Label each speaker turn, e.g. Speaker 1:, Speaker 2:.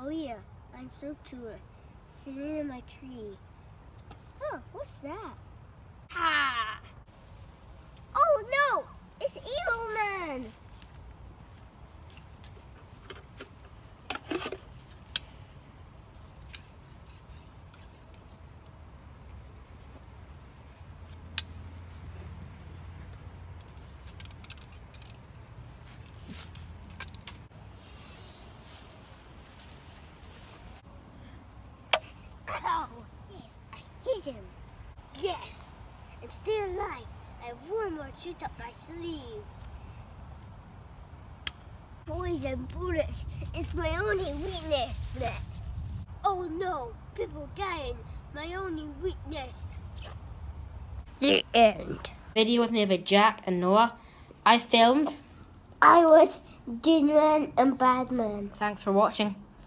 Speaker 1: Oh yeah, I'm so cool. Sitting in my tree. Oh, what's that? Ha! Oh no! It's Evil Man! Oh, yes, I hit him. Yes, I'm still alive. I have one more trick up my sleeve. Poison bullets is my only weakness. Blech. Oh no, people dying. My only weakness. The end.
Speaker 2: Video was made by Jack and Noah. I filmed.
Speaker 1: I was Good Man and Bad Man.
Speaker 2: Thanks for watching.